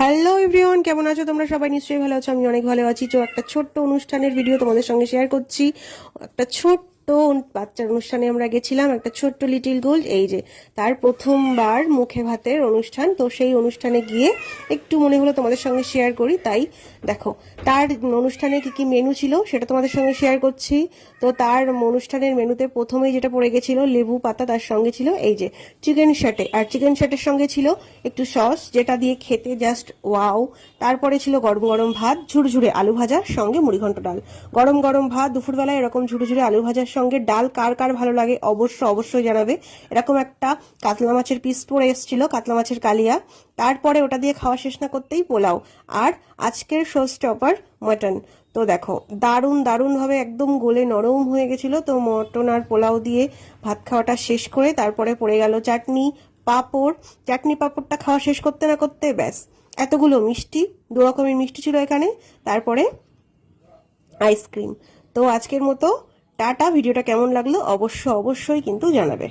Hello everyone, কেমন আছো তোমরা? সবাই নিশ্চয়ই ভালো আছো। আমি অনেক ভালো আছি। তো একটা ছোট্ট অনুষ্ঠানের ভিডিও তোমাদের সঙ্গে শেয়ার করছি। একটা ছোট্ট বাচ্চার অনুষ্ঠানে আমরা গেছিলাম, একটা ছোট্ট লিটিল গোল্ড। এই যে তার প্রথমবার মুখে ভাতের অনুষ্ঠান, তো সেই অনুষ্ঠানে গিয়ে একটু মনে হলো তোমাদের সঙ্গে শেয়ার করি। তাই দেখো তার অনুষ্ঠানে কি কি মেনু ছিল সেটা তোমাদের সঙ্গে শেয়ার করছি। তো তার অনুষ্ঠানের মেনুতে প্রথমেই যেটা পড়ে গেছিল লেবু পাতা, তার সঙ্গে ছিল এই যে চিকেন শাটে, আর চিকেন শাটের সঙ্গে ছিল একটু সস যেটা দিয়ে খেতে জাস্ট ওয়াও। তারপরে ছিল গরম গরম ভাত, ঝুরঝুরে আলু ভাজা, সঙ্গে মুড়িঘণ্ট ডাল। গরম গরম ভাত দুপুরবেলায় এরকম ঝুরঝুরে আলু ভাজার সঙ্গে ডাল কার কার ভালো লাগে অবশ্যই জানাবে। এরকম একটা কাতলা মাছের পিস পড়ে এসেছিল, কাতলা মাছের কালিয়া। তারপরে ওটা দিয়ে খাওয়া শেষ না করতেই পোলাও, আর আজকের শো স্টপার মটন। তো দেখো দারুণ ভাবে একদম গলে নরম হয়ে গেছিল। তো মটন আর পোলাও দিয়ে ভাত খাওয়াটা শেষ করে তারপরে পড়ে গেল চাটনি পাঁপড়। চাটনি পাঁপড়টা খাওয়া শেষ করতে না করতে ব্যাস এতগুলো মিষ্টি, দু রকমের মিষ্টি ছিল এখানে। তারপরে আইসক্রিম। তো আজকের মতো টাটা। ভিডিওটা কেমন লাগলো অবশ্যই কিন্তু জানাবে।